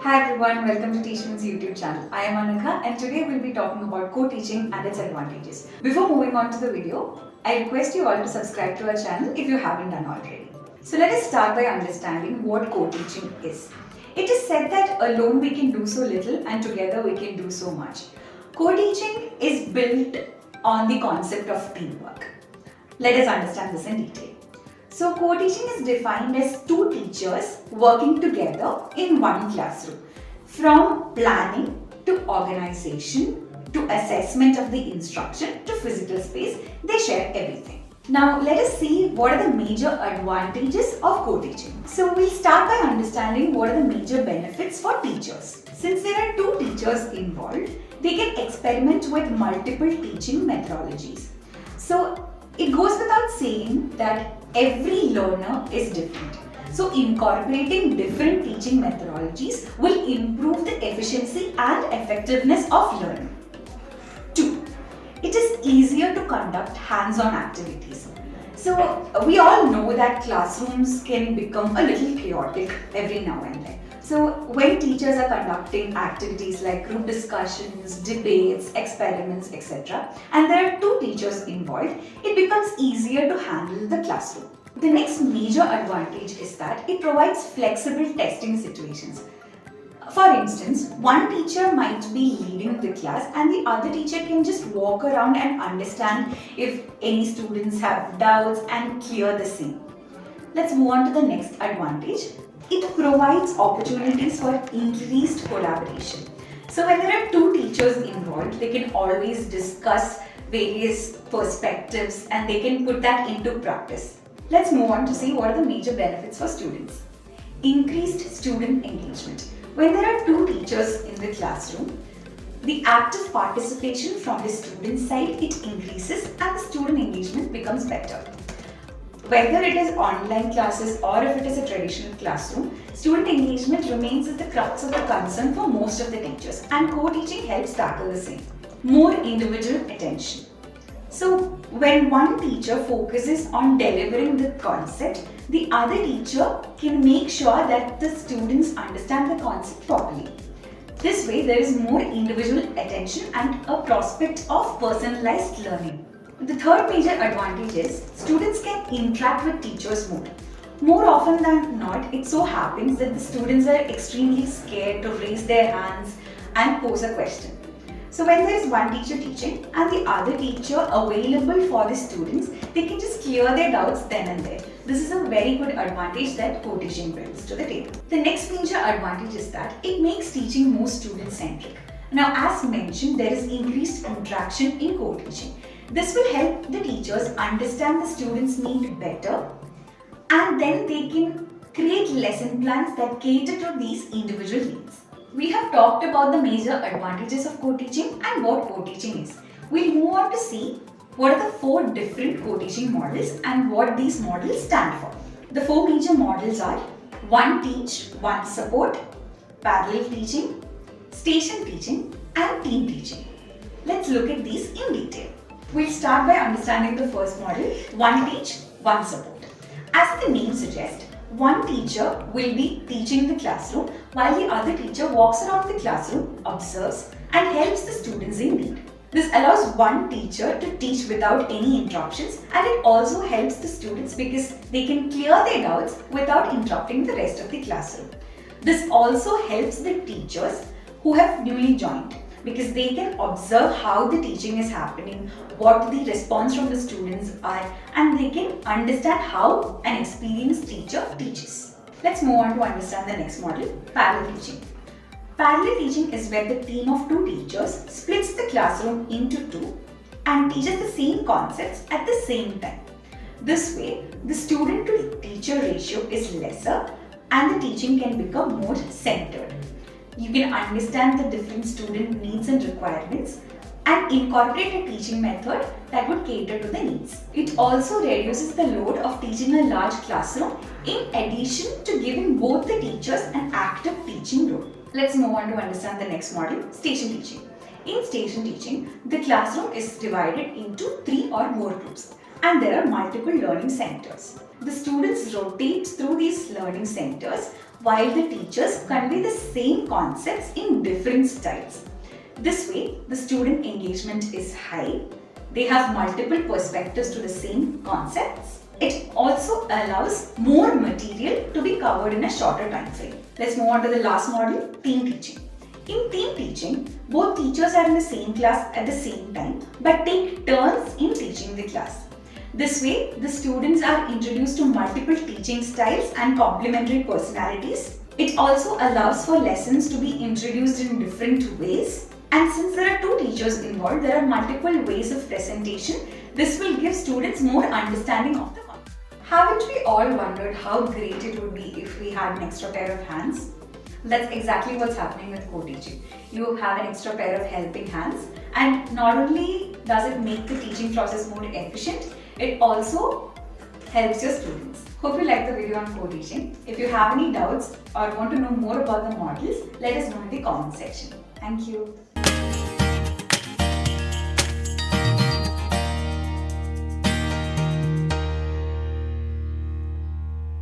Hi everyone, welcome to Teachman's YouTube channel. I am Anagha and today we'll be talking about co-teaching and its advantages. Before moving on to the video, I request you all to subscribe to our channel if you haven't done already. So let us start by understanding what co-teaching is. It is said that alone we can do so little and together we can do so much. Co-teaching is built on the concept of teamwork. Let us understand this in detail. So, co-teaching is defined as two teachers working together in one classroom. From planning to organization to assessment of the instruction to physical space, they share everything. Now, let us see what are the major advantages of co-teaching. So, we'll start by understanding what are the major benefits for teachers. Since there are two teachers involved, they can experiment with multiple teaching methodologies. So, it goes without saying that every learner is different. So incorporating different teaching methodologies will improve the efficiency and effectiveness of learning. 2. It is easier to conduct hands-on activities. So we all know that classrooms can become a little chaotic every now and then. So when teachers are conducting activities like group discussions, debates, experiments, etc., and there are two teachers involved, it becomes easier to handle the classroom. The next major advantage is that it provides flexible testing situations. For instance, one teacher might be leading the class and the other teacher can just walk around and understand if any students have doubts and clear the same. Let's move on to the next advantage. It provides opportunities for increased collaboration. So when there are two teachers involved, they can always discuss various perspectives and they can put that into practice. Let's move on to see what are the major benefits for students. Increased student engagement. When there are two teachers in the classroom, the active participation from the student side, it increases and the student engagement becomes better. Whether it is online classes or if it is a traditional classroom, student engagement remains at the crux of the concern for most of the teachers and co-teaching helps tackle the same. More individual attention. So when one teacher focuses on delivering the concept, the other teacher can make sure that the students understand the concept properly. This way there is more individual attention and a prospect of personalized learning. The third major advantage is students can interact with teachers more. More often than not, it so happens that the students are extremely scared to raise their hands and pose a question. So when there is one teacher teaching and the other teacher available for the students, they can just clear their doubts then and there. This is a very good advantage that co-teaching brings to the table. The next major advantage is that it makes teaching more student-centric. Now, as mentioned, there is increased interaction in co-teaching. This will help the teachers understand the students' need better and then they can create lesson plans that cater to these individual needs. We have talked about the major advantages of co-teaching and what co-teaching is. We'll move on to see what are the four different co-teaching models and what these models stand for. The four major models are one teach, one support, parallel teaching, station teaching and team teaching. Let's look at these in detail. We'll start by understanding the first model, one teach, one support. As the name suggests, one teacher will be teaching the classroom while the other teacher walks around the classroom, observes and helps the students in need. This allows one teacher to teach without any interruptions and it also helps the students because they can clear their doubts without interrupting the rest of the classroom. This also helps the teachers who have newly joined because they can observe how the teaching is happening, what the response from the students are, and they can understand how an experienced teacher teaches. Let's move on to understand the next model, parallel teaching. Parallel teaching is where the team of two teachers splits the classroom into two and teaches the same concepts at the same time. This way, the student to teacher ratio is lesser and the teaching can become more centered. You can understand the different student needs and requirements and incorporate a teaching method that would cater to the needs. It also reduces the load of teaching a large classroom in addition to giving both the teachers an active teaching role. Let's move on to understand the next model, station teaching. In station teaching, the classroom is divided into 3 or more groups and there are multiple learning centers. The students rotate through these learning centers while the teachers convey the same concepts in different styles. This way, the student engagement is high. They have multiple perspectives to the same concepts. It also allows more material to be covered in a shorter time frame. Let's move on to the last model, team teaching. In team teaching, both teachers are in the same class at the same time but take turns in teaching the class. This way, the students are introduced to multiple teaching styles and complementary personalities. It also allows for lessons to be introduced in different ways. And since there are two teachers involved, there are multiple ways of presentation. This will give students more understanding of the concept. Haven't we all wondered how great it would be if we had an extra pair of hands? That's exactly what's happening with co-teaching. You have an extra pair of helping hands, and not only does it make the teaching process more efficient, it also helps your students. Hope you liked the video on co-teaching. If you have any doubts or want to know more about the models, let us know in the comment section. Thank you.